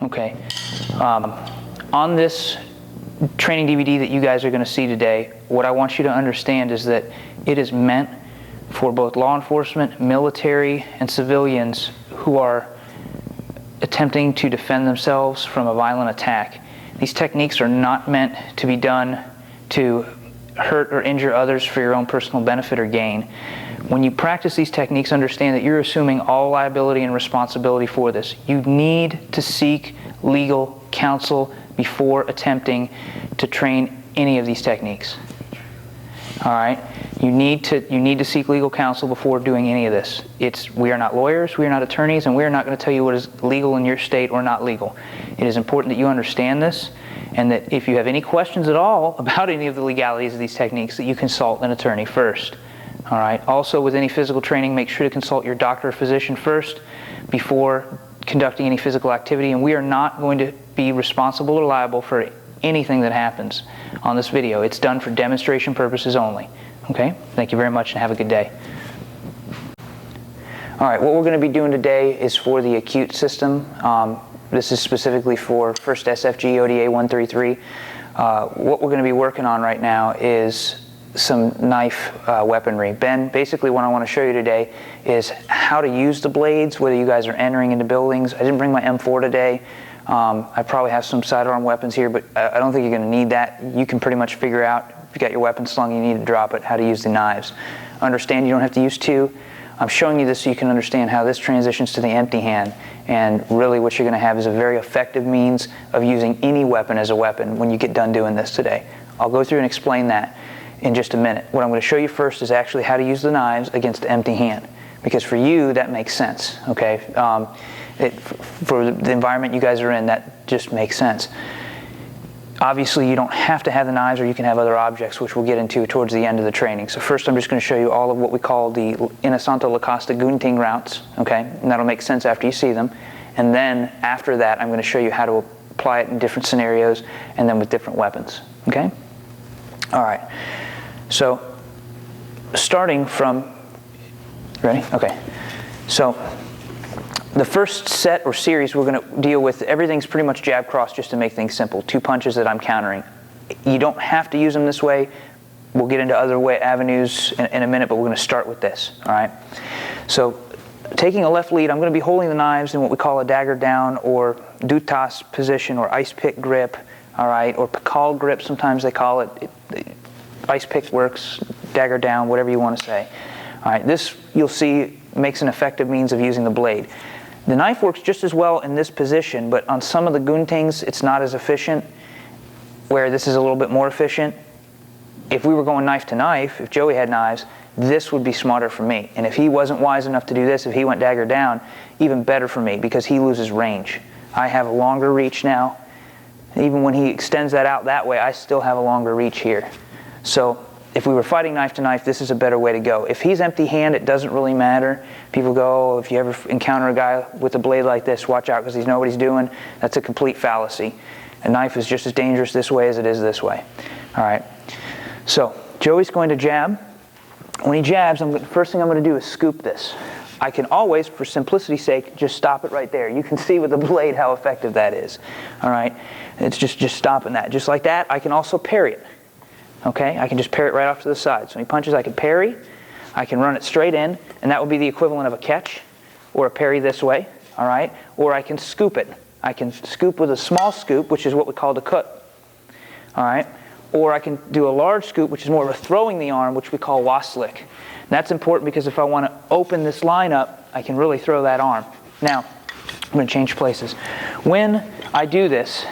Okay. On this training DVD that you guys are going to see today, what I want you to understand is that it is meant for both law enforcement, military, and civilians who are attempting to defend themselves from a violent attack. These techniques are not meant to be done to hurt or injure others for your own personal benefit or gain. When you practice these techniques, understand that you're assuming all liability and responsibility for this. You need to seek legal counsel before attempting to train any of these techniques. All right? You need to seek legal counsel before doing any of this. We are not lawyers, we are not attorneys, and we are not going to tell you what is legal in your state or not legal. It is important that you understand this, and that if you have any questions at all about any of the legalities of these techniques, that you consult an attorney first. All right. Also, with any physical training, make sure to consult your doctor or physician first before conducting any physical activity, and we are not going to be responsible or liable for anything that happens on this video. It's done for demonstration purposes only. Okay? Thank you very much and have a good day. All right, what we're going to be doing today is for the acute system. This is specifically for 1st SFG ODA 133. What we're going to be working on right now is some knife weaponry. Basically what I want to show you today is how to use the blades, whether you guys are entering into buildings. I didn't bring my M4 today. I probably have some sidearm weapons here, but I don't think you're going to need that. You can pretty much figure out, if you got your weapon slung, you need to drop it, how to use the knives. Understand you don't have to use two. I'm showing you this so you can understand how this transitions to the empty hand, and really what you're going to have is a very effective means of using any weapon as a weapon when you get done doing this today. I'll go through and explain that in just a minute. What I'm going to show you first is actually how to use the knives against the empty hand, because for you that makes sense. Okay, for the environment you guys are in, that just makes sense. Obviously you don't have to have the knives, or you can have other objects, which we'll get into towards the end of the training. So first I'm just going to show you all of what we call the Inosanto Lacosta Gun Tang routes, okay, and that'll make sense after you see them. And then after that I'm going to show you how to apply it in different scenarios and then with different weapons. Okay? All right. So starting from, ready? Okay. So the first set or series we're going to deal with, everything's pretty much jab cross just to make things simple. 2 punches that I'm countering. You don't have to use them this way. We'll get into other avenues in a minute, but we're going to start with this. All right. So taking a left lead, I'm going to be holding the knives in what we call a dagger down or dutas position or ice pick grip. All right, or pakal grip, sometimes they call it. Ice pick works, dagger down, whatever you want to say. All right, this you'll see makes an effective means of using the blade. The knife works just as well in this position, but on some of the Gun Tangs it's not as efficient, where this is a little bit more efficient. If we were going knife to knife, if Joey had knives, this would be smarter for me. And if he wasn't wise enough to do this, if he went dagger down, even better for me, because he loses range. I have a longer reach now. Even when he extends that out that way, I still have a longer reach here. So if we were fighting knife to knife, this is a better way to go. If he's empty hand, it doesn't really matter. People go, oh, if you ever encounter a guy with a blade like this, watch out because he knows what he's doing. That's a complete fallacy. A knife is just as dangerous this way as it is this way. All right. So Joey's going to jab. When he jabs, the first thing I'm going to do is scoop this. I can always, for simplicity's sake, just stop it right there. You can see with the blade how effective that is. All right? It's just stopping that. Just like that, I can also parry it. Okay? I can just parry it right off to the side. So when he punches, I can parry. I can run it straight in, and that would be the equivalent of a catch or a parry this way. All right? Or I can scoop it. I can scoop with a small scoop, which is what we call the cut. All right? Or I can do a large scoop, which is more of a throwing the arm, which we call waslick. That's important because if I want to open this line up, I can really throw that arm. Now, I'm going to change places. When I do this,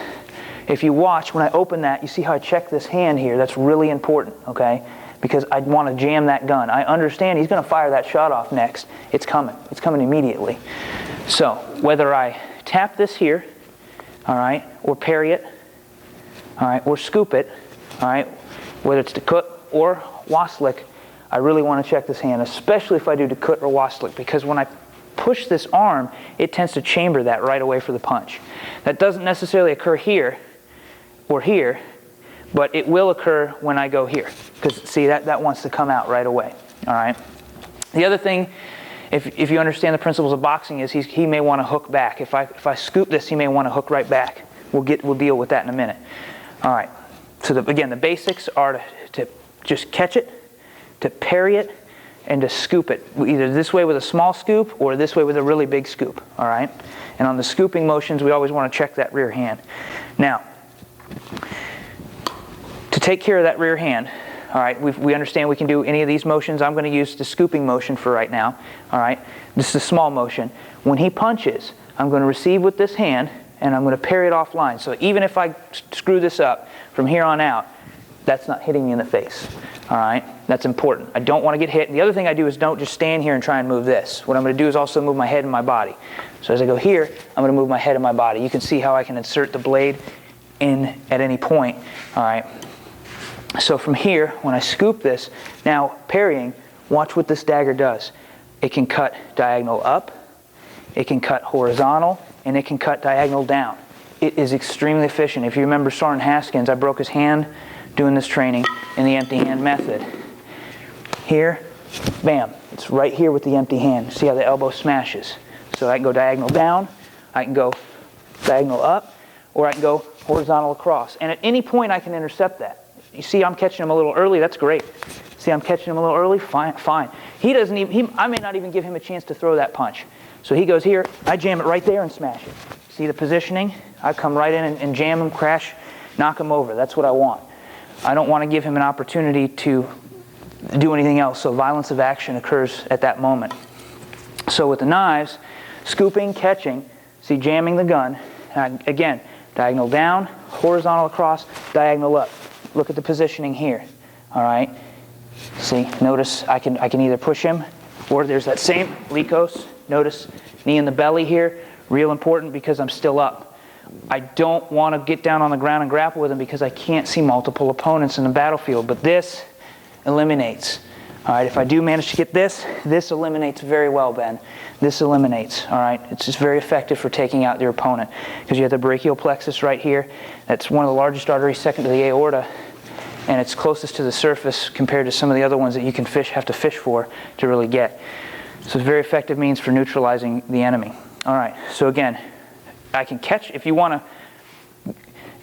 if you watch, when I open that, you see how I check this hand here. That's really important, okay? Because I want to jam that gun. I understand he's going to fire that shot off next. It's coming. It's coming immediately. So whether I tap this here, all right, or parry it, all right, or scoop it, all right, whether it's the cut or waslick, I really want to check this hand, especially if I do the cut or waslick, because when I push this arm, it tends to chamber that right away for the punch. That doesn't necessarily occur here or here, but it will occur when I go here, because see, that wants to come out right away. All right. The other thing if you understand the principles of boxing, is he may want to hook back. If I scoop this, he may want to hook right back. We'll deal with that in a minute. All right. So again, the basics are to just catch it, to parry it, and to scoop it. Either this way with a small scoop or this way with a really big scoop. All right. And on the scooping motions, we always want to check that rear hand. Now, to take care of that rear hand, all right, we understand we can do any of these motions. I'm going to use the scooping motion for right now. All right, this is a small motion. When he punches, I'm going to receive with this hand, and I'm going to parry it offline. So even if I screw this up from here on out, that's not hitting me in the face. All right, that's important. I don't want to get hit. And the other thing I do is don't just stand here and try and move this. What I'm going to do is also move my head and my body. So as I go here, I'm going to move my head and my body. You can see how I can insert the blade in at any point. All right. So from here, when I scoop this, now parrying, watch what this dagger does. It can cut diagonal up, it can cut horizontal, and it can cut diagonal down. It is extremely efficient. If you remember Sergeant Haskins, I broke his hand doing this training in the empty hand method. Here, bam, it's right here with the empty hand. See how the elbow smashes. So I can go diagonal down, I can go diagonal up, or I can go horizontal across. And at any point I can intercept that. You see I'm catching him a little early, that's great. See I'm catching him a little early, fine. He doesn't even, I may not even give him a chance to throw that punch. So he goes here, I jam it right there and smash it. See the positioning? I come right in and jam him, crash, knock him over. That's what I want. I don't want to give him an opportunity to do anything else, so violence of action occurs at that moment. So with the knives, scooping, catching, see jamming the gun, again, diagonal down, horizontal across, diagonal up. Look at the positioning here, all right? See, notice I can either push him, or there's that same Likos. Notice knee in the belly here, real important because I'm still up. I don't want to get down on the ground and grapple with him because I can't see multiple opponents in the battlefield, but this eliminates. All right, if I do manage to get this eliminates very well, Ben. This eliminates, all right? It's just very effective for taking out your opponent because you have the brachial plexus right here. That's one of the largest arteries, second to the aorta, and it's closest to the surface compared to some of the other ones that you can have to fish for to really get. So it's a very effective means for neutralizing the enemy. All right, so again, I can catch, if you want to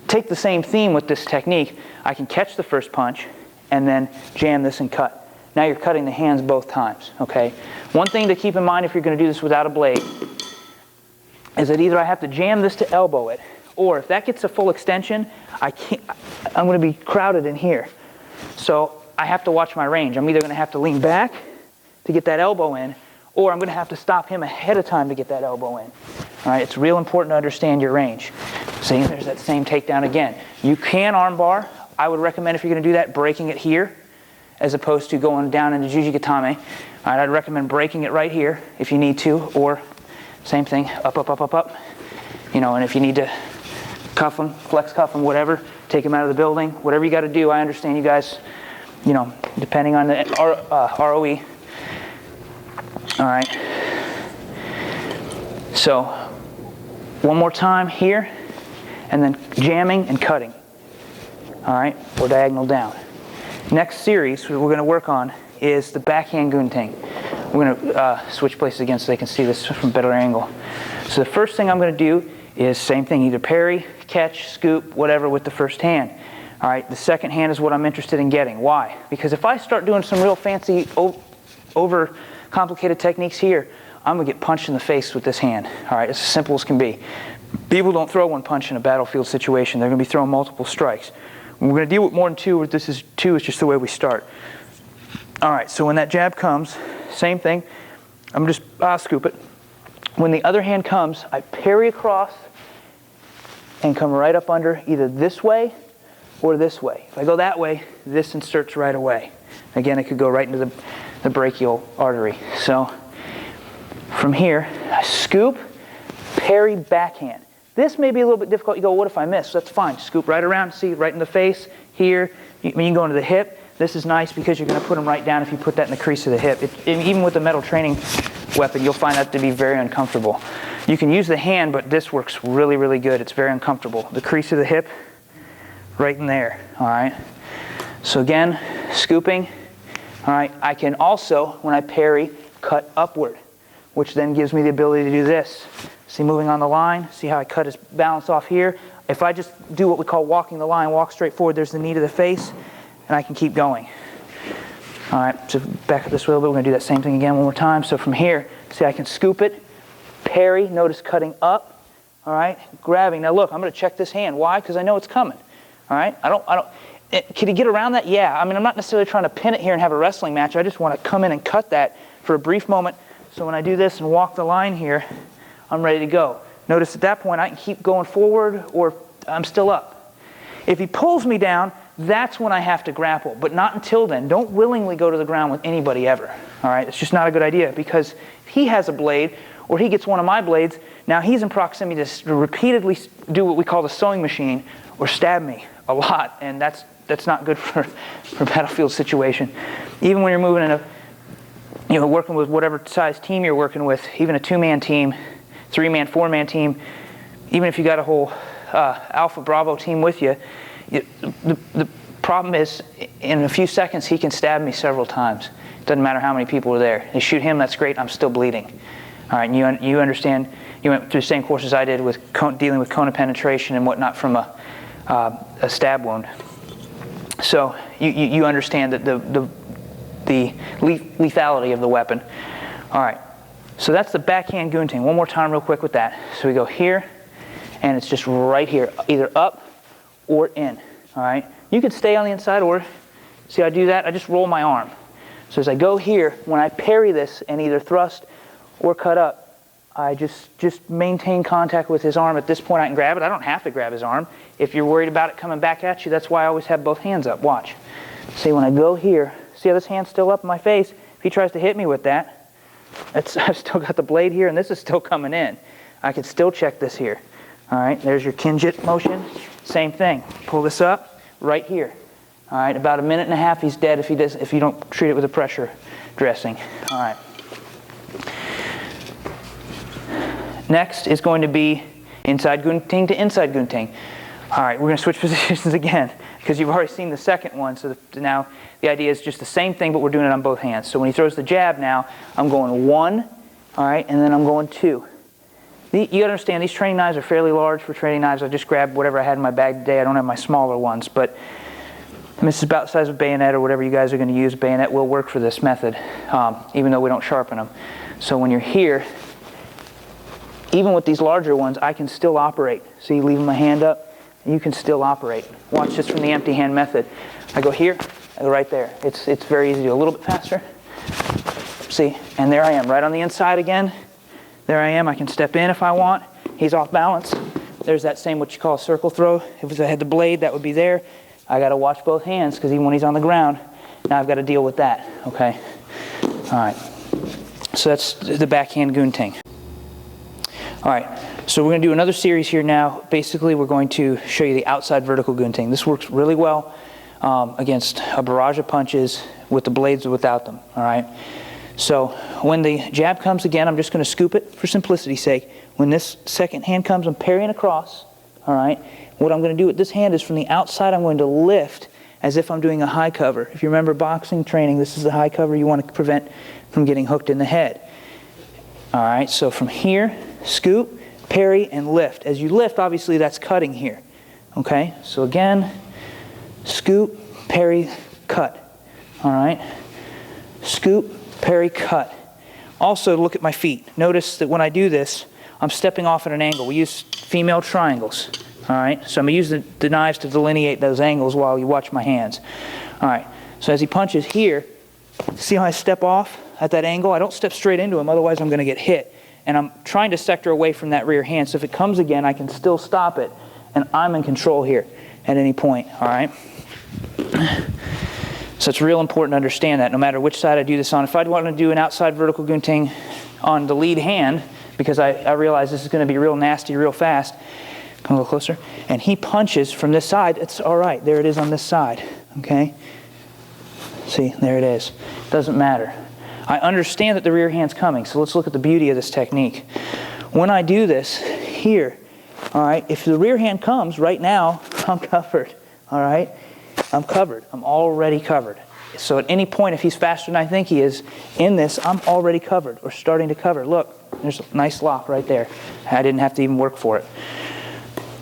take the same theme with this technique, I can catch the first punch and then jam this and cut. Now you're cutting the hands both times, okay? One thing to keep in mind if you're going to do this without a blade is that either I have to jam this to elbow it, or if that gets a full extension, I'm going to be crowded in here. So I have to watch my range. I'm either going to have to lean back to get that elbow in, or I'm going to have to stop him ahead of time to get that elbow in. All right, it's real important to understand your range. See, there's that same takedown again. You can armbar. I would recommend if you're going to do that, breaking it here, as opposed to going down into Jujigatame. All right, I'd recommend breaking it right here if you need to, or same thing, up, up, up, up, up. You know, and if you need to cuff them, flex cuff them, whatever, take them out of the building, whatever you got to do. I understand you guys, you know, depending on the ROE. All right. So, one more time here, and then jamming and cutting. All right, or diagonal down. Next series we're going to work on is the backhand Gun Tang. We're going to switch places again so they can see this from a better angle. So the first thing I'm going to do is same thing, either parry, catch, scoop, whatever with the first hand. All right, the second hand is what I'm interested in getting. Why? Because if I start doing some real fancy, over complicated techniques here, I'm going to get punched in the face with this hand. All right, it's as simple as can be. People don't throw one punch in a battlefield situation. They're going to be throwing multiple strikes. We're going to deal with more than two. This is two is just the way we start. All right, so when that jab comes, same thing. I'm just scoop it. When the other hand comes, I parry across and come right up under either this way or this way. If I go that way, this inserts right away. Again, it could go right into the brachial artery. So from here, I scoop, parry, backhand. This may be a little bit difficult. You go, what if I miss? That's fine. Scoop right around, see, right in the face, here. You can go into the hip. This is nice because you're going to put them right down if you put that in the crease of the hip. Even with the metal training weapon, you'll find that to be very uncomfortable. You can use the hand, but this works really, really good. It's very uncomfortable. The crease of the hip, right in there, all right? So again, scooping, all right? I can also, when I parry, cut upward. which then gives me the ability to do this. See, moving on the line, see how I cut his balance off here? If I just do what we call walking the line, walk straight forward, there's the knee to the face, and I can keep going. All right, so back up this way a little bit. We're going to do that same thing again one more time. So from here, see, I can scoop it, parry, notice cutting up, all right, grabbing. Now look, I'm going to check this hand. Why? Because I know it's coming, all right? Can he get around that? Yeah. I mean, I'm not necessarily trying to pin it here and have a wrestling match. I just want to come in and cut that for a brief moment. So when I do this and walk the line here, I'm ready to go. Notice at that point, I can keep going forward or I'm still up. If he pulls me down, that's when I have to grapple, but not until then. Don't willingly go to the ground with anybody ever, all right? It's just not a good idea, because if he has a blade or he gets one of my blades, now he's in proximity to repeatedly do what we call the sewing machine or stab me a lot, and that's not good for a battlefield situation. Even when you're moving in working with whatever size team you're working with, even a 2-man team, 3-man, 4-man team, even if you got a whole Alpha Bravo team with you, the problem is, in a few seconds, he can stab me several times. It doesn't matter how many people are there. You shoot him, that's great, I'm still bleeding. All right, and you understand, you went through the same courses I did with dealing with cone of penetration and whatnot from a stab wound. So you understand that the lethality of the weapon. All right, so that's the backhand Gun Tang. One more time real quick with that. So we go here, and it's just right here, either up or in, all right? You could stay on the inside, or, see how I do that? I just roll my arm. So as I go here, when I parry this and either thrust or cut up, I just maintain contact with his arm. At this point, I can grab it. I don't have to grab his arm. If you're worried about it coming back at you, that's why I always have both hands up. Watch. See, when I go here, see how this hand's still up in my face? If he tries to hit me with that, I've still got the blade here, and this is still coming in. I can still check this here. All right, there's your Kinjit motion. Same thing. Pull this up right here. All right, about 1.5 minutes, he's dead if you don't treat it with a pressure dressing. All right. Next is going to be inside Gun Tang to inside Gun Tang. All right, we're going to switch positions again because you've already seen the second one. So now the idea is just the same thing, but we're doing it on both hands. So when he throws the jab now, I'm going 1, all right, and then I'm going 2. You got to understand, these training knives are fairly large for training knives. I just grabbed whatever I had in my bag today. I don't have my smaller ones, but this is about the size of a bayonet or whatever you guys are going to use. Bayonet will work for this method, even though we don't sharpen them. So when you're here, even with these larger ones, I can still operate. See, leaving my hand up, and you can still operate. Watch this from the empty hand method. I go here, I go right there. It's very easy to do. A little bit faster. See, and there I am, right on the inside again. There I am. I can step in if I want. He's off balance. There's that same what you call a circle throw. If I had the blade, that would be there. I got to watch both hands because even when he's on the ground, now I've got to deal with that. Okay. All right. So that's the backhand Gun Tang. All right. So we're going to do another series here now. Basically, we're going to show you the outside vertical Gun Tang. This works really well against a barrage of punches with the blades or without them. All right. So when the jab comes again, I'm just going to scoop it for simplicity's sake. When this second hand comes, I'm parrying across. All right. What I'm going to do with this hand is from the outside, I'm going to lift as if I'm doing a high cover. If you remember boxing training, this is the high cover you want to prevent from getting hooked in the head. All right. So from here, scoop, parry, and lift. As you lift, obviously that's cutting here. Okay. So again, scoop, parry, cut. All right. Scoop, parry, cut. Also, look at my feet. Notice that when I do this, I'm stepping off at an angle. We use female triangles. All right, so I'm going to use the knives to delineate those angles while you watch my hands. All right, so as he punches here, see how I step off at that angle? I don't step straight into him, otherwise I'm going to get hit. And I'm trying to sector away from that rear hand, so if it comes again, I can still stop it, and I'm in control here at any point. All right. So it's real important to understand that no matter which side I do this on. If I'd want to do an outside vertical Gun Tang on the lead hand, because I realize this is going to be real nasty real fast, come a little closer, and he punches from this side, it's all right. There it is on this side, okay? See, there it is. Doesn't matter. I understand that the rear hand's coming, so let's look at the beauty of this technique. When I do this here, all right, if the rear hand comes right now, I'm covered, all right? I'm covered. I'm already covered. So at any point, if he's faster than I think he is in this, I'm already covered or starting to cover. Look, there's a nice lock right there. I didn't have to even work for it.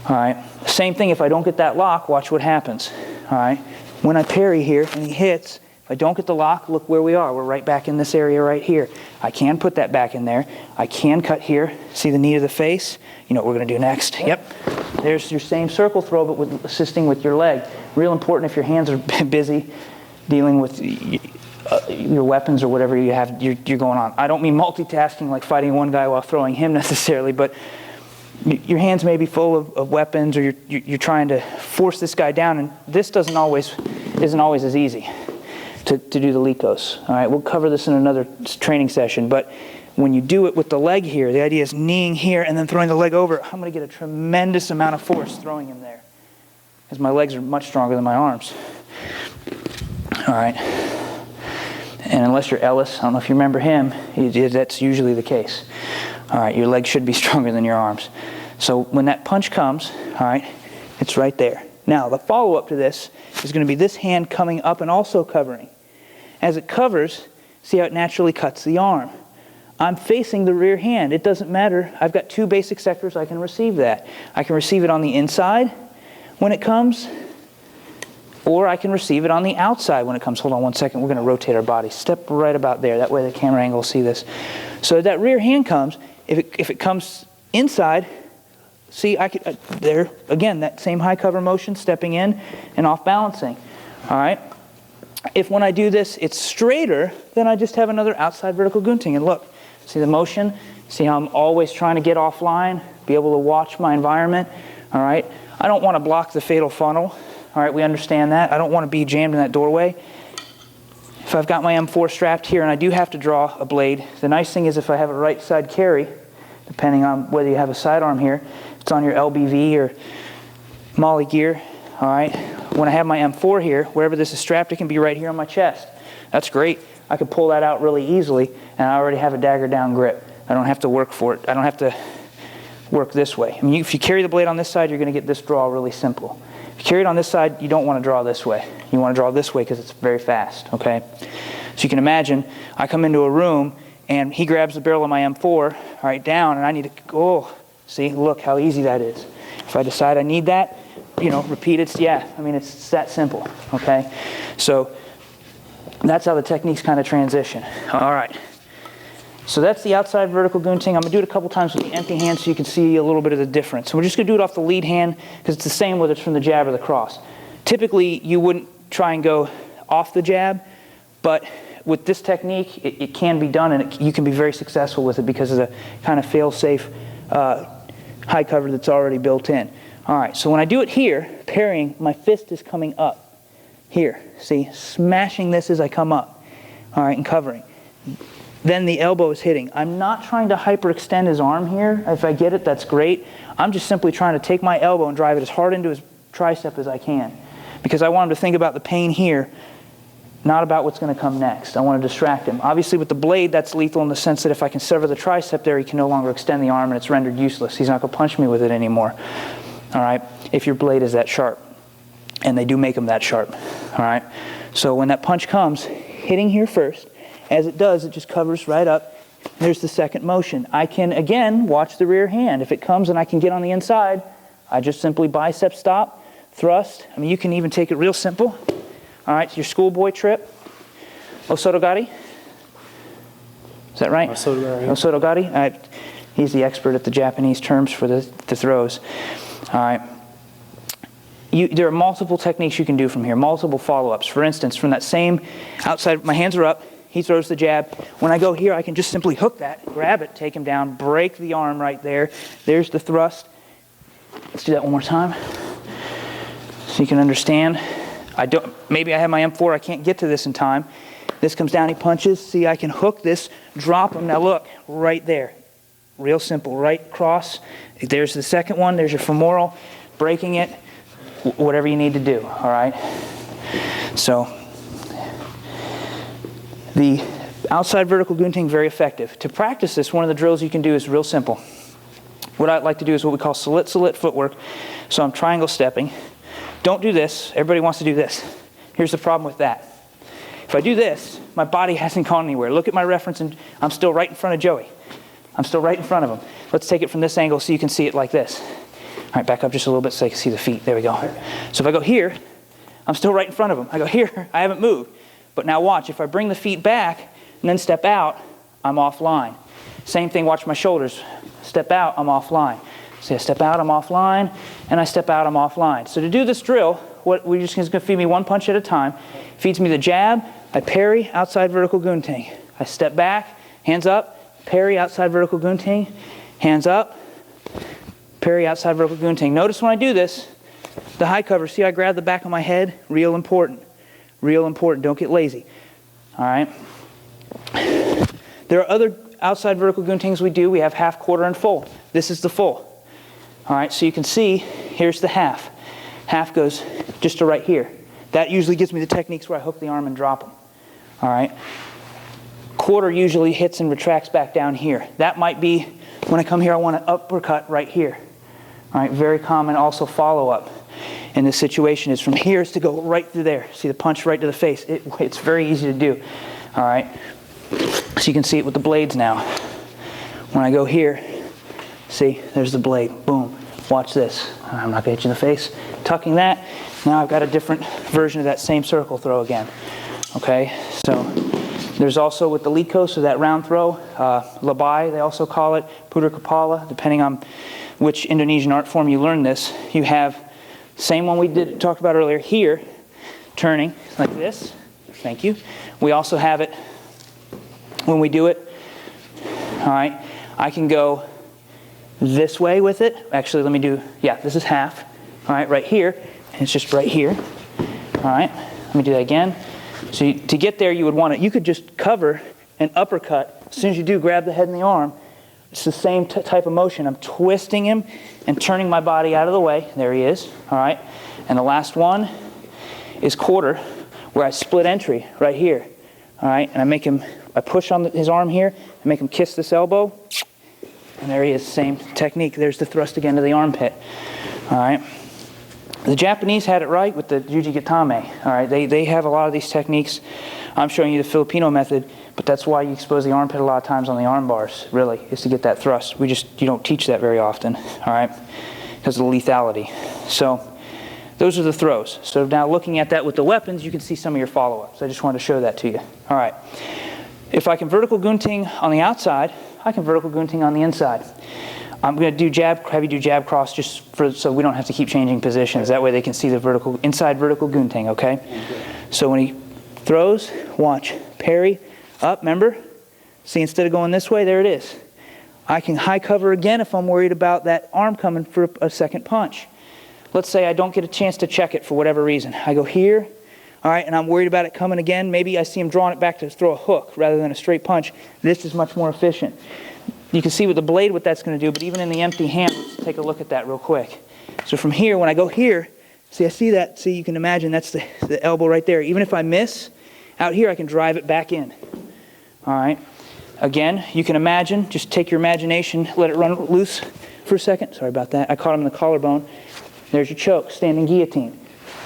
All right. Same thing, if I don't get that lock, watch what happens. All right. When I parry here and he hits, if I don't get the lock, look where we are. We're right back in this area right here. I can put that back in there. I can cut here. See the knee to the face? You know what we're going to do next. Yep. There's your same circle throw, but with assisting with your leg. Real important if your hands are busy dealing with your weapons or whatever you're going on. I don't mean multitasking like fighting one guy while throwing him necessarily, but your hands may be full of weapons, or you're trying to force this guy down, and this isn't always as easy to do the Likos. All right, we'll cover this in another training session, but when you do it with the leg here, the idea is kneeing here and then throwing the leg over. I'm going to get a tremendous amount of force throwing him there, because my legs are much stronger than my arms. All right, and unless you're Ellis, I don't know if you remember him, that's usually the case. All right, your legs should be stronger than your arms. So when that punch comes, all right, it's right there. Now, the follow-up to this is going to be this hand coming up and also covering. As it covers, see how it naturally cuts the arm. I'm facing the rear hand. It doesn't matter. I've got two basic sectors I can receive that. I can receive it on the inside when it comes, or I can receive it on the outside when it comes. Hold on one second. We're going to rotate our body. Step right about there. That way the camera angle will see this. So that rear hand comes. If it comes inside, see, I could there again, that same high cover motion, stepping in and off balancing. All right. If when I do this, it's straighter, then I just have another outside vertical Gun Tang. And look, see the motion? See how I'm always trying to get offline, be able to watch my environment. All right. I don't want to block the fatal funnel. All right, we understand that. I don't want to be jammed in that doorway. If I've got my M4 strapped here and I do have to draw a blade, the nice thing is if I have a right side carry, depending on whether you have a sidearm here, it's on your LBV or Molly gear. All right, when I have my M4 here, wherever this is strapped, it can be right here on my chest. That's great. I can pull that out really easily, and I already have a dagger down grip. I don't have to work for it. I don't have to work this way. I mean, if you carry the blade on this side, you're going to get this draw really simple. If you carry it on this side, you don't want to draw this way. You want to draw this way because it's very fast, okay? So you can imagine, I come into a room, and he grabs the barrel of my M4, all right, down, and I need to go, see, look how easy that is. If I decide I need that, you know, repeat it, yeah, I mean, it's that simple, okay? So that's how the techniques kind of transition. All right. So that's the outside vertical Gun Tang. I'm going to do it a couple times with the empty hand so you can see a little bit of the difference. So we're just going to do it off the lead hand because it's the same whether it's from the jab or the cross. Typically, you wouldn't try and go off the jab, but with this technique, it can be done, and you can be very successful with it because of the kind of fail-safe high cover that's already built in. All right, so when I do it here, parrying, my fist is coming up. Here, see, smashing this as I come up, all right, and covering. Then the elbow is hitting. I'm not trying to hyperextend his arm here. If I get it, that's great. I'm just simply trying to take my elbow and drive it as hard into his tricep as I can, because I want him to think about the pain here, not about what's going to come next. I want to distract him. Obviously, with the blade, that's lethal in the sense that if I can sever the tricep there, he can no longer extend the arm, and it's rendered useless. He's not going to punch me with it anymore, all right, if your blade is that sharp. And they do make them that sharp, all right? So when that punch comes, hitting here first, as it does, it just covers right up. There's the second motion. I can, again, watch the rear hand. If it comes and I can get on the inside, I just simply bicep stop, thrust. I mean, you can even take it real simple. All right, your schoolboy trip. Osotogari. Is that right? Osotogari. He's the expert at the Japanese terms for the throws. All right. There are multiple techniques you can do from here, multiple follow-ups. For instance, from that same outside, my hands are up, he throws the jab. When I go here, I can just simply hook that, grab it, take him down, break the arm right there. There's the thrust. Let's do that one more time so you can understand. Maybe I have my M4, I can't get to this in time. This comes down, he punches. See, I can hook this, drop him. Now look, right there. Real simple, right cross. There's the second one, there's your femoral, breaking it. Whatever you need to do, all right? So the outside vertical Gun Tang, very effective. To practice this, one of the drills you can do is real simple. What I'd like to do is what we call salit footwork. So I'm triangle stepping. Don't do this. Everybody wants to do this. Here's the problem with that. If I do this, my body hasn't gone anywhere. Look at my reference, and I'm still right in front of Joey. I'm still right in front of him. Let's take it from this angle so you can see it like this. All right, back up just a little bit so I can see the feet. There we go. So if I go here, I'm still right in front of him. I go here, I haven't moved. But now watch, if I bring the feet back and then step out, I'm offline. Same thing, watch my shoulders. Step out, I'm offline. See, I step out, I'm offline, and I step out, I'm offline. So to do this drill, what we're just going to feed me one punch at a time. Feeds me the jab, I parry, outside vertical Gun Tang. I step back, hands up, parry, outside vertical Gun Tang, hands up, parry, outside vertical Gun Tang. Notice when I do this, the high cover, see I grab the back of my head? Real important. Real important. Don't get lazy. All right? There are other outside vertical Gun Tangs we do. We have half, quarter, and full. This is the full. All right, so you can see, here's the half. Half goes just to right here. That usually gives me the techniques where I hook the arm and drop them. All right? Quarter usually hits and retracts back down here. That might be when I come here, I want an uppercut right here. All right, very common also follow-up in this situation is from here is to go right through there. See the punch right to the face. It's very easy to do. All right, so you can see it with the blades now. When I go here, see, there's the blade. Boom. Watch this. I'm not going to hit you in the face. Tucking that. Now I've got a different version of that same circle throw again. Okay, so there's also with the Liko, so that round throw, Labai, they also call it, Puter Kepala, depending on which Indonesian art form you learn this. You have same one we talked about earlier here, turning like this. Thank you. We also have it when we do it. All right, I can go this way with it. Actually, let me do, yeah, this is half. All right, right here, and it's just right here. All right, let me do that again. So to get there, you would want it. You could just cover an uppercut. As soon as you do, grab the head and the arm. It's the same type of motion. I'm twisting him and turning my body out of the way. There he is. All right. And the last one is quarter, where I split entry right here. All right. And I push on his arm here and make him kiss this elbow. And there he is. Same technique. There's the thrust again to the armpit. All right. The Japanese had it right with the Juji Gatame. All right, they have a lot of these techniques. I'm showing you the Filipino method, but that's why you expose the armpit a lot of times on the arm bars, really, is to get that thrust. You don't teach that very often, all right, because of the lethality. So those are the throws. So now looking at that with the weapons, you can see some of your follow-ups. I just wanted to show that to you. All right. If I can vertical Gun Tang on the outside, I can vertical Gun Tang on the inside. I'm going to have you do jab cross just so we don't have to keep changing positions. That way they can see the inside vertical Gun Tang, okay? So when he throws, watch. Parry, up, remember? See, instead of going this way, there it is. I can high cover again if I'm worried about that arm coming for a second punch. Let's say I don't get a chance to check it for whatever reason. I go here, all right, and I'm worried about it coming again. Maybe I see him drawing it back to throw a hook rather than a straight punch. This is much more efficient. You can see with the blade what that's going to do, but even in the empty hand, let's take a look at that real quick. So from here, when I go here, see, I see that. See, you can imagine that's the elbow right there. Even if I miss, out here I can drive it back in. All right. Again, you can imagine, just take your imagination, let it run loose for a second. Sorry about that. I caught him in the collarbone. There's your choke, standing guillotine.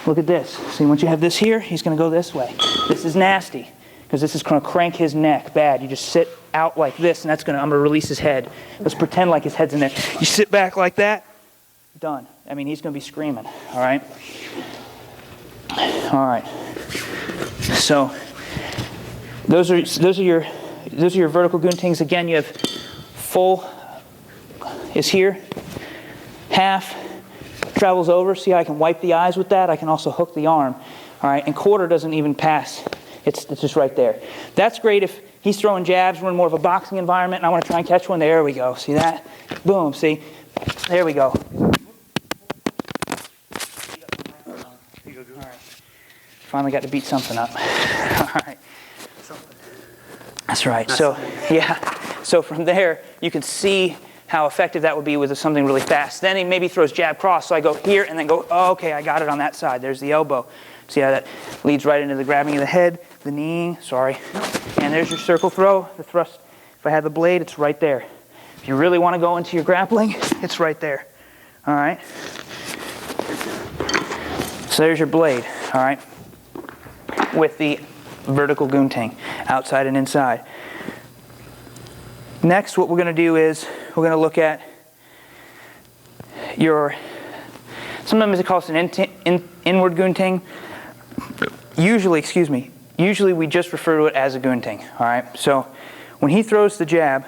Look at this. See, once you have this here, he's going to go this way. This is nasty, because this is going to crank his neck bad. You just sit out like this, and I'm going to release his head. Let's pretend like his head's in there. You sit back like that, done. I mean, he's going to be screaming, all right? All right. So those are your vertical Gun Tangs. Again, you have full is here, half travels over. See how I can wipe the eyes with that? I can also hook the arm, all right? And quarter doesn't even pass. It's just right there. That's great if he's throwing jabs. We're in more of a boxing environment, and I want to try and catch one. There we go. See that? Boom. See? There we go. All right. Finally got to beat something up. All right. That's right. So, yeah. So from there, you can see how effective that would be with something really fast. Then he maybe throws jab cross. So I go here and then go, oh, okay, I got it on that side. There's the elbow. See how that leads right into the grabbing of the head, the kneeing, sorry. And there's your circle throw, the thrust. If I have the blade, it's right there. If you really want to go into your grappling, it's right there. All right? So there's your blade, all right? With the vertical Gun Tang, outside and inside. Next, what we're going to do is we're going to look at your, sometimes they call this an inward Gun Tang. Usually, usually we just refer to it as a Gun Tang, all right? So when he throws the jab,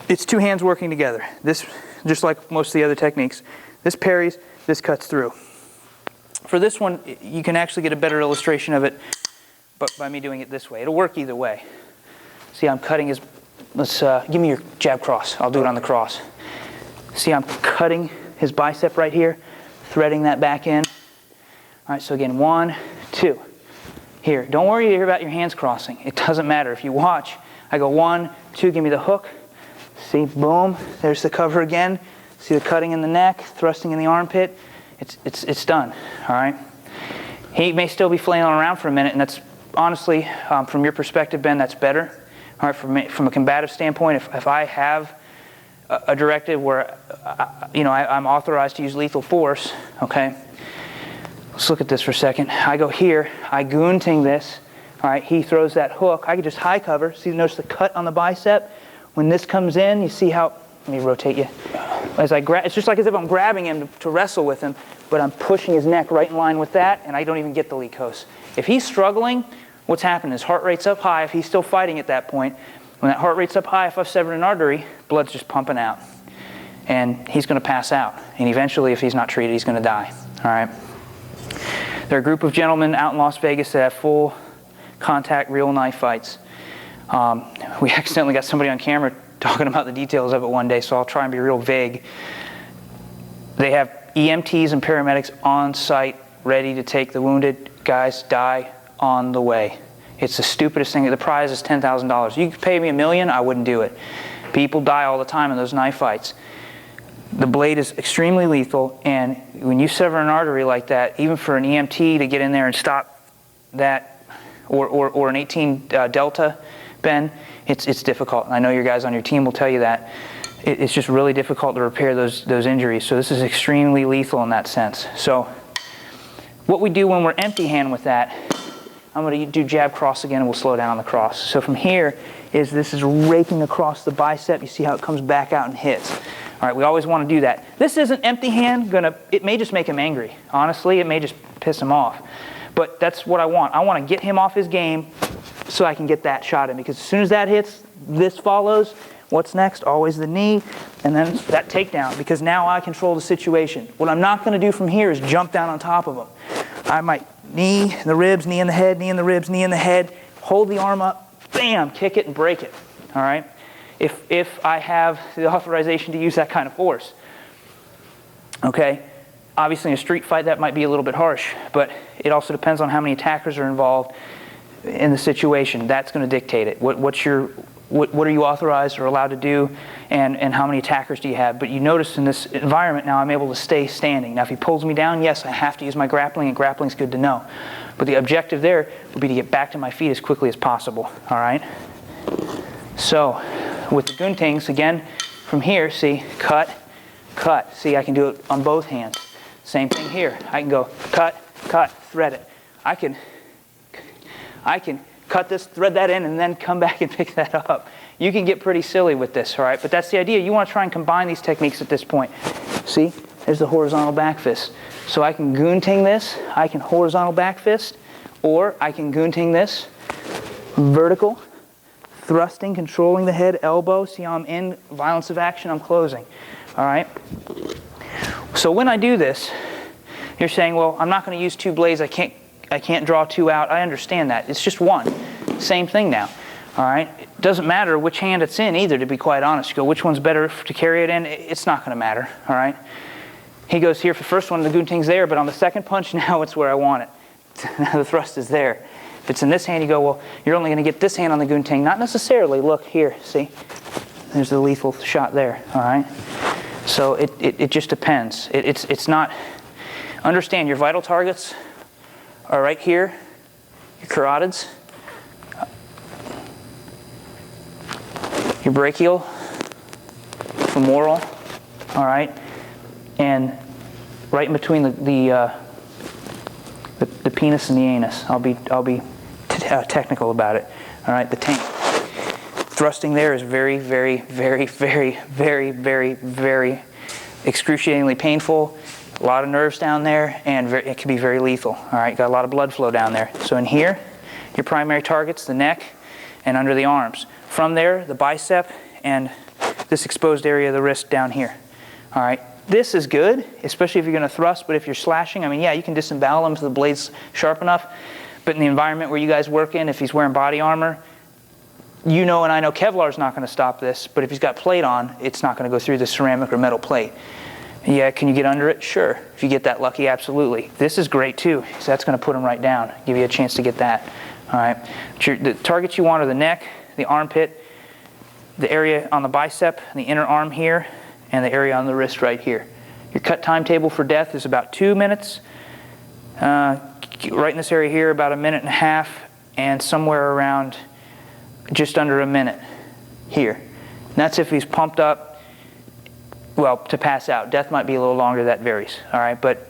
it's two hands working together. This, just like most of the other techniques, this parries, this cuts through. For this one, you can actually get a better illustration of it but by me doing it this way. It'll work either way. See, I'm cutting his, let's, give me your jab cross. I'll do it on the cross. See, I'm cutting his bicep right here, threading that back in. All right, so again, 1, 2. Here, don't worry about your hands crossing. It doesn't matter. If you watch, I go 1, 2, give me the hook. See, boom, there's the cover again. See the cutting in the neck, thrusting in the armpit. It's done, all right? He may still be flailing around for a minute, and that's honestly, from your perspective, Ben, that's better. All right, from a combative standpoint, if I have a directive where, I'm authorized to use lethal force, okay? Let's look at this for a second. I go here, I Gun Tang this, all right? He throws that hook. I can just high cover. See, notice the cut on the bicep? When this comes in, you see how, let me rotate you. As I grab, it's just like as if I'm grabbing him to wrestle with him, but I'm pushing his neck right in line with that, and I don't even get the lead coast. If he's struggling, what's happening? His heart rate's up high. If he's still fighting at that point, when that heart rate's up high, if I've severed an artery, blood's just pumping out. And he's going to pass out. And eventually, if he's not treated, he's going to die. All right? There are a group of gentlemen out in Las Vegas that have full contact, real knife fights. We accidentally got somebody on camera talking about the details of it one day, so I'll try and be real vague. They have EMTs and paramedics on site, ready to take the wounded. Guys die on the way. It's the stupidest thing. The prize is $10,000. You could pay me $1 million, I wouldn't do it. People die all the time in those knife fights. The blade is extremely lethal, and when you sever an artery like that, even for an EMT to get in there and stop that, or an 18 Delta, Ben, it's difficult. And I know your guys on your team will tell you that. It's just really difficult to repair those injuries. So this is extremely lethal in that sense. So what we do when we're empty hand with that, I'm going to do jab cross again, and we'll slow down on the cross. So from here, this is raking across the bicep. You see how it comes back out and hits. All right, we always want to do that. This isn't empty hand. It may just make him angry. Honestly, it may just piss him off. But that's what I want. I want to get him off his game so I can get that shot in. Because as soon as that hits, this follows. What's next? Always the knee, and then that takedown. Because now I control the situation. What I'm not going to do from here is jump down on top of him. I might knee in the ribs, knee in the head, knee in the ribs, knee in the head. Hold the arm up, bam, kick it and break it. All right? If I have the authorization to use that kind of force. Okay? Obviously, in a street fight, that might be a little bit harsh, but it also depends on how many attackers are involved in the situation. That's going to dictate it. What are you authorized or allowed to do, and how many attackers do you have? But you notice in this environment now, I'm able to stay standing. Now, if he pulls me down, yes, I have to use my grappling, and grappling's good to know. But the objective there would be to get back to my feet as quickly as possible. All right? So, with the Gun Tangs, again, from here, see, cut, cut. See, I can do it on both hands. Same thing here. I can go cut, cut, thread it. I can cut this, thread that in, and then come back and pick that up. You can get pretty silly with this, all right? But that's the idea. You want to try and combine these techniques at this point. See, there's the horizontal back fist. So I can Gun Tang this, I can horizontal back fist, or I can Gun Tang this, vertical, thrusting, controlling the head, elbow. See how I'm in violence of action, I'm closing, all right? So when I do this, you're saying, well, I'm not going to use two blades, I can't draw two out. I understand that. It's just one. Same thing now. All right? It doesn't matter which hand it's in either, to be quite honest. You go, which one's better to carry it in? It's not going to matter. All right? He goes here for the first one, the Gun Tang's there, but on the second punch, now it's where I want it. Now the thrust is there. If it's in this hand, you go, well, you're only going to get this hand on the Gun Tang. Not necessarily. Look here. See? There's the lethal shot there. All right? So it just depends. It's not... Understand, your vital targets are right here, your carotids, your brachial, femoral, all right, and right in between the penis and the anus. I'll be technical about it. All right, the tank. Thrusting there is very, very, very, very, very, very, very excruciatingly painful. A lot of nerves down there, and it can be very lethal. All right, got a lot of blood flow down there. So in here, your primary targets, the neck and under the arms. From there, the bicep and this exposed area of the wrist down here. All right, this is good, especially if you're going to thrust, but if you're slashing, I mean, yeah, you can disembowel him if the blade's sharp enough, but in the environment where you guys work in, if he's wearing body armor, you know and I know Kevlar's not going to stop this, but if he's got plate on, it's not going to go through the ceramic or metal plate. Yeah, can you get under it? Sure. If you get that lucky, absolutely. This is great too, so that's going to put him right down, give you a chance to get that. All right. The targets you want are the neck, the armpit, the area on the bicep, the inner arm here, and the area on the wrist right here. Your cut timetable for death is about 2 minutes. Right in this area here, about 1.5 minutes, and somewhere around just under a minute here. And that's if he's pumped up, well, to pass out. Death might be a little longer, that varies. All right, but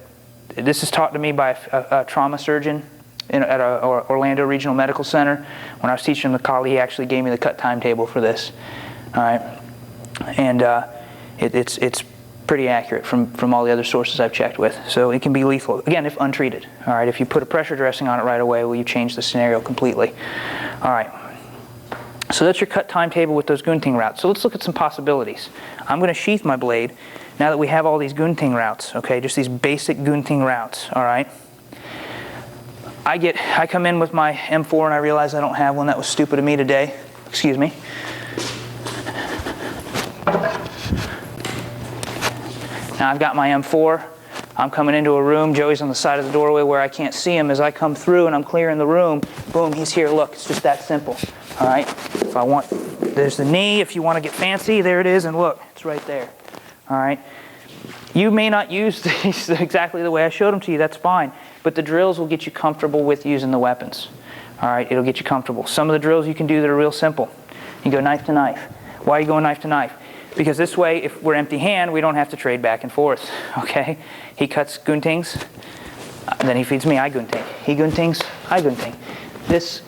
this is taught to me by a trauma surgeon at Orlando Regional Medical Center. When I was teaching him the Kali, he actually gave me the cut timetable for this. All right, and it's pretty accurate from all the other sources I've checked with. So it can be lethal, again, if untreated. All right, if you put a pressure dressing on it right away, well, you change the scenario completely. All right, so that's your cut timetable with those Gun Tang routes. So let's look at some possibilities. I'm going to sheath my blade now that we have all these Gun Tang routes, okay, just these basic Gun Tang routes, all right? I come in with my M4 and I realize I don't have one. That was stupid of me today. Excuse me. Now I've got my M4. I'm coming into a room. Joey's on the side of the doorway where I can't see him. As I come through and I'm clearing the room, boom, he's here. Look, it's just that simple. All right. If I want, there's the knee. If you want to get fancy, there it is. And look, it's right there. All right. You may not use these exactly the way I showed them to you. That's fine. But the drills will get you comfortable with using the weapons. All right. It'll get you comfortable. Some of the drills you can do that are real simple. You go knife to knife. Why are you going knife to knife? Because this way, if we're empty hand, we don't have to trade back and forth, okay? He cuts Gun Tangs, then he feeds me, I Gun Tang. He Gun Tangs, I Gun Tang. This,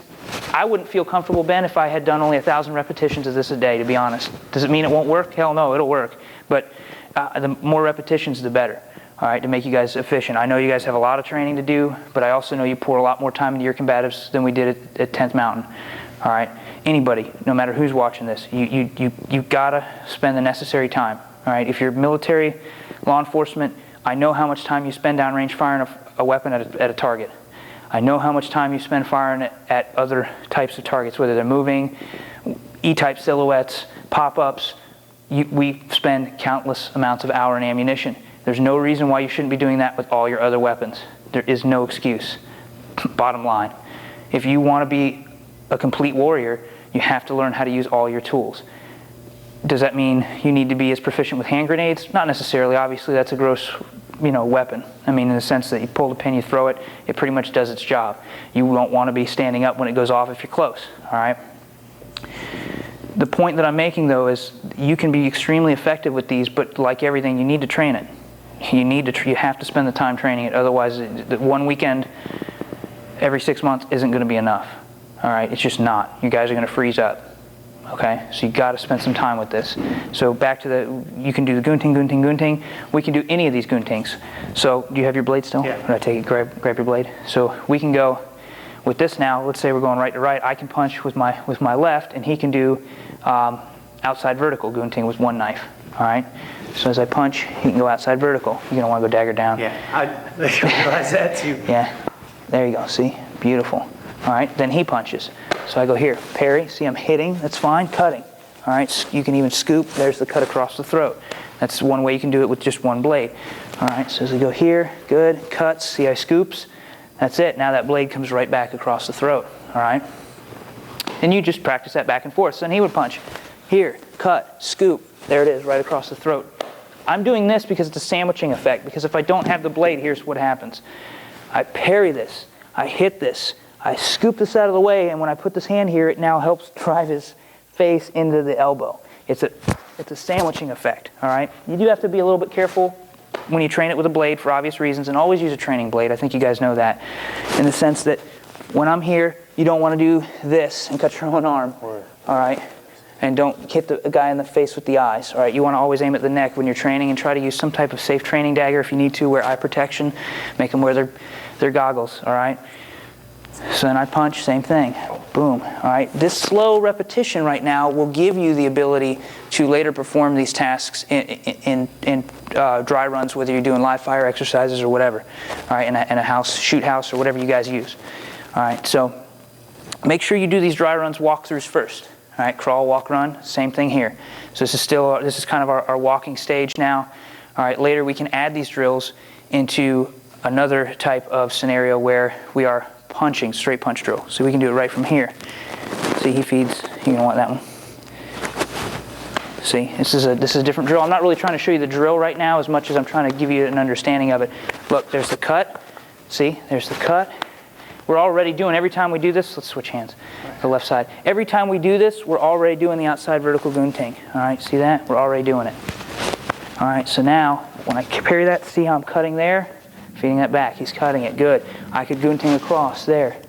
I wouldn't feel comfortable, Ben, if I had done only 1,000 repetitions of this a day, to be honest. Does it mean it won't work? Hell no, it'll work. But the more repetitions, the better, all right, to make you guys efficient. I know you guys have a lot of training to do, but I also know you pour a lot more time into your combatives than we did at 10th Mountain, all right? Anybody, no matter who's watching this, you gotta spend the necessary time. All right, if you're military, law enforcement, I know how much time you spend downrange firing a weapon at a target. I know how much time you spend firing it at other types of targets, whether they're moving, E-type silhouettes, pop-ups. We spend countless amounts of hour and ammunition. There's no reason why you shouldn't be doing that with all your other weapons. There is no excuse. Bottom line, if you want to be a complete warrior, you have to learn how to use all your tools. Does that mean you need to be as proficient with hand grenades? Not necessarily. Obviously, that's a gross, weapon. I mean, in the sense that you pull the pin, you throw it, it pretty much does its job. You won't want to be standing up when it goes off if you're close, all right? The point that I'm making, though, is you can be extremely effective with these, but like everything, you need to train it. You have to spend the time training it. Otherwise, the one weekend every 6 months isn't going to be enough. All right, it's just not. You guys are going to freeze up. Okay, so you got to spend some time with this. So back to you can do the Gun Tang, Gun Tang, Gun Tang. We can do any of these Gun Tangs. So do you have your blade still? Yeah. When I take it, grab your blade. So we can go with this now. Let's say we're going right to right. I can punch with my left, and he can do outside vertical Gun Tang with one knife. All right. So as I punch, he can go outside vertical. You're gonna want to go dagger down. Yeah, I realize that too. Yeah. There you go. See, beautiful. All right, then he punches. So I go here, parry, see I'm hitting, that's fine, cutting. All right, you can even scoop, there's the cut across the throat. That's one way you can do it with just one blade. All right, so as I go here, good, cuts, see I scoops, that's it. Now that blade comes right back across the throat, all right? And you just practice that back and forth. So then he would punch, here, cut, scoop, there it is, right across the throat. I'm doing this because it's a sandwiching effect, because if I don't have the blade, here's what happens. I parry this, I hit this, I scoop this out of the way, and when I put this hand here, it now helps drive his face into the elbow. It's a sandwiching effect, all right? You do have to be a little bit careful when you train it with a blade for obvious reasons, and always use a training blade. I think you guys know that, in the sense that when I'm here, you don't want to do this and cut your own arm, all right? And don't hit the guy in the face with the eyes, all right? You want to always aim at the neck when you're training, and try to use some type of safe training dagger if you need to. Wear eye protection, make them wear their goggles, all right? So then I punch, same thing, boom, all right? This slow repetition right now will give you the ability to later perform these tasks in dry runs, whether you're doing live fire exercises or whatever, all right, in a house, shoot house, or whatever you guys use, all right? So make sure you do these dry runs walkthroughs first. All right, crawl, walk, run, same thing here. So this is kind of our walking stage now. All right, later we can add these drills into another type of scenario where we are punching, straight punch drill. So we can do it right from here. See, he feeds, you're gonna want that one. See, this is a different drill. I'm not really trying to show you the drill right now as much as I'm trying to give you an understanding of it. Look, there's the cut. See, there's the cut. We're already doing, every time we do this, let's switch hands, the left side. Every time we do this, we're already doing the outside vertical Gun Tang. All right, see that? We're already doing it. All right, so now, when I parry that, see how I'm cutting there? Feeding that back, he's cutting it, good. I could Gun Tang across there,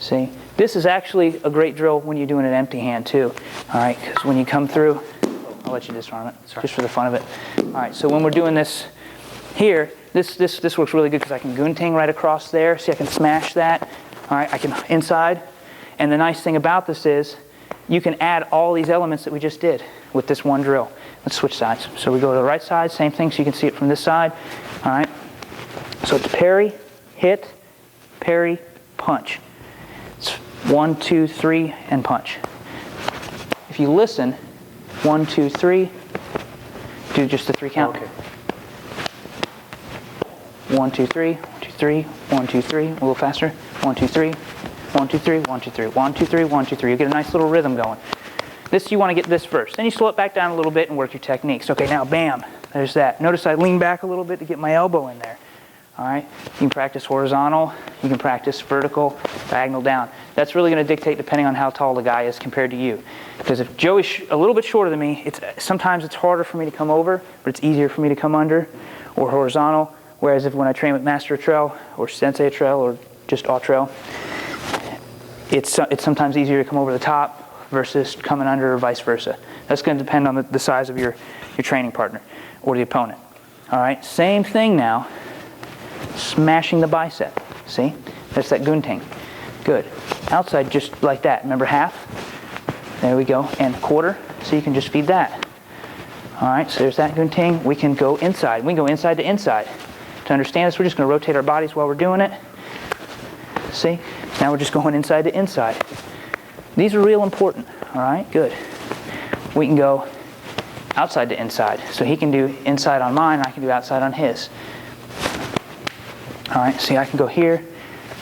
see? This is actually a great drill when you're doing an empty hand too, all right? Because when you come through, I'll let you disarm it, just for the fun of it. All right, so when we're doing this here, this works really good because I can Gun Tang right across there. See, I can smash that. All right, I can inside. And the nice thing about this is you can add all these elements that we just did with this one drill. Let's switch sides. So we go to the right side, same thing, so you can see it from this side. All right. So it's parry, hit, parry, punch. It's 1, 2, 3, and punch. If you listen, 1, 2, 3, do just the 3 count. Okay. 1, 2, 3, 1, 2, 3, 1, 2, 3, a little faster. 1, 2, 3, 1, 2, 3, 1, 2, 3, 1, 2, 3, 1, 2, 3. You get a nice little rhythm going. This, you want to get this first. Then you slow it back down a little bit and work your techniques. Okay, now bam, there's that. Notice I lean back a little bit to get my elbow in there. All right, you can practice horizontal, you can practice vertical, diagonal down. That's really going to dictate depending on how tall the guy is compared to you. Because if Joey's a little bit shorter than me, sometimes it's harder for me to come over, but it's easier for me to come under, or horizontal. Whereas when I train with Master Trail or Sensei Trail or just All Trail, it's sometimes easier to come over the top versus coming under or vice versa. That's going to depend on the size of your training partner or the opponent. All right, same thing now, smashing the bicep. See, that's that Gun Tang. Good. Outside just like that. Remember half? There we go. And quarter, so you can just feed that. All right, so there's that Gun Tang. We can go inside. We can go inside to inside. To understand this, we're just going to rotate our bodies while we're doing it. See? Now we're just going inside to inside. These are real important. All right, good. We can go outside to inside. So he can do inside on mine, I can do outside on his. All right, see, I can go here,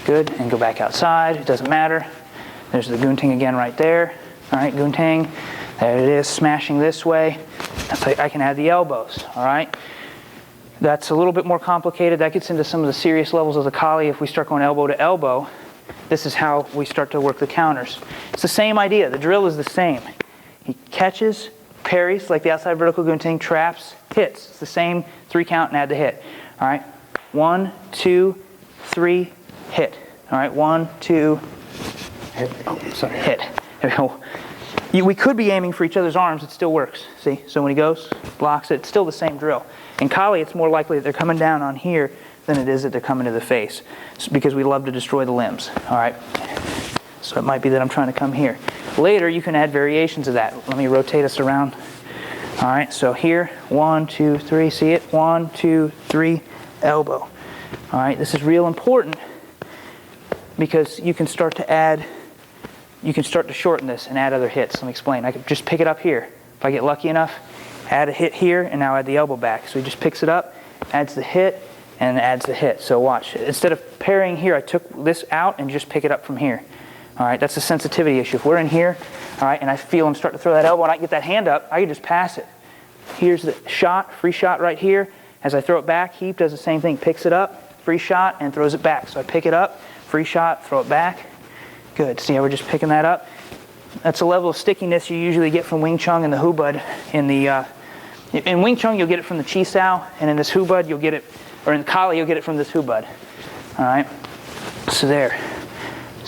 good, and go back outside. It doesn't matter. There's the Gun Tang again right there. All right, Gun Tang. There it is, smashing this way. I can add the elbows, all right? That's a little bit more complicated. That gets into some of the serious levels of the Kali. If we start going elbow to elbow, this is how we start to work the counters. It's the same idea. The drill is the same. He catches, parries, like the outside vertical Gun Tang, traps, hits. It's the same 3 count and add the hit. All right, 1, 2, 3, hit. All right, 1, 2, hit. Oh, sorry, hit. There we go. We could be aiming for each other's arms. It still works. See? So when he goes, blocks it, it's still the same drill. In Kali, it's more likely that they're coming down on here than it is that they're coming to the face. It's because we love to destroy the limbs. All right? So it might be that I'm trying to come here. Later, you can add variations of that. Let me rotate us around. All right, so here, 1, 2, 3, see it? 1, 2, 3, elbow. All right, this is real important because you can start to shorten this and add other hits. Let me explain. I could just pick it up here. If I get lucky enough, add a hit here, and now add the elbow back. So he just picks it up, adds the hit, and adds the hit. So watch. Instead of parrying here, I took this out and just pick it up from here. All right, that's a sensitivity issue. If we're in here, all right, and I feel him start to throw that elbow, and I get that hand up, I can just pass it. Here's the shot, free shot right here. As I throw it back, he does the same thing. Picks it up, free shot, and throws it back. So I pick it up, free shot, throw it back. Good. See how we're just picking that up? That's a level of stickiness you usually get from Wing Chun and the Hubud. In Wing Chun, you'll get it from the Chi Sao, and in this Hubud, you'll get it, or in Kali, you'll get it from this Hubud. All right? So there.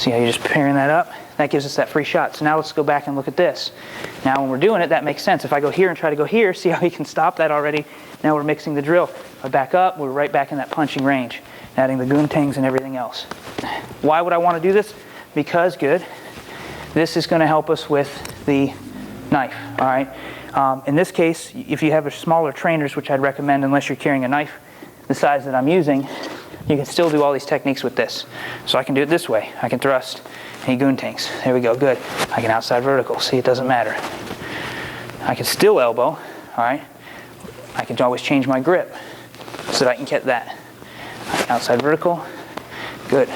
See how you're just pairing that up? That gives us that free shot. So now let's go back and look at this. Now when we're doing it, that makes sense. If I go here and try to go here, see how he can stop that already? Now we're mixing the drill. If I back up, we're right back in that punching range, adding the Gun Tangs and everything else. Why would I want to do this? Because, good, this is going to help us with the knife, all right? In this case, if you have a smaller trainers, which I'd recommend unless you're carrying a knife the size that I'm using, you can still do all these techniques with this. So I can do it this way. I can thrust, and he Gun Tangs. There we go, good. I can outside vertical. See, it doesn't matter. I can still elbow, all right? I can always change my grip so that I can get that. Outside vertical, good.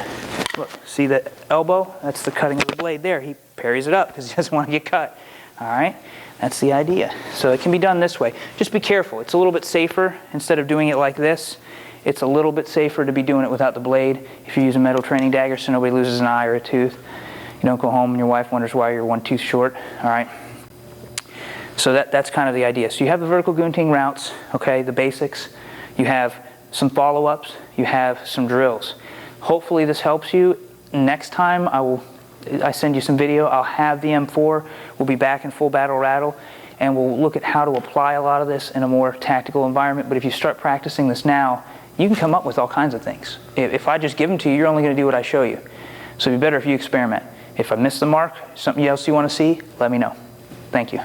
Look, see the elbow? That's the cutting of the blade there. He parries it up because he doesn't want to get cut, all right? That's the idea. So it can be done this way. Just be careful. It's a little bit safer instead of doing it like this. It's a little bit safer to be doing it without the blade if you use a metal training dagger so nobody loses an eye or a tooth. You don't go home and your wife wonders why you're one tooth short, all right? So that's kind of the idea. So you have the vertical Gun Tang routes, okay, the basics. You have some follow-ups. You have some drills. Hopefully this helps you. Next time I send you some video, I'll have the M4. We'll be back in full battle rattle, and we'll look at how to apply a lot of this in a more tactical environment. But if you start practicing this now, you can come up with all kinds of things. If I just give them to you, you're only going to do what I show you. So it'd be better if you experiment. If I miss the mark, something else you want to see, let me know. Thank you.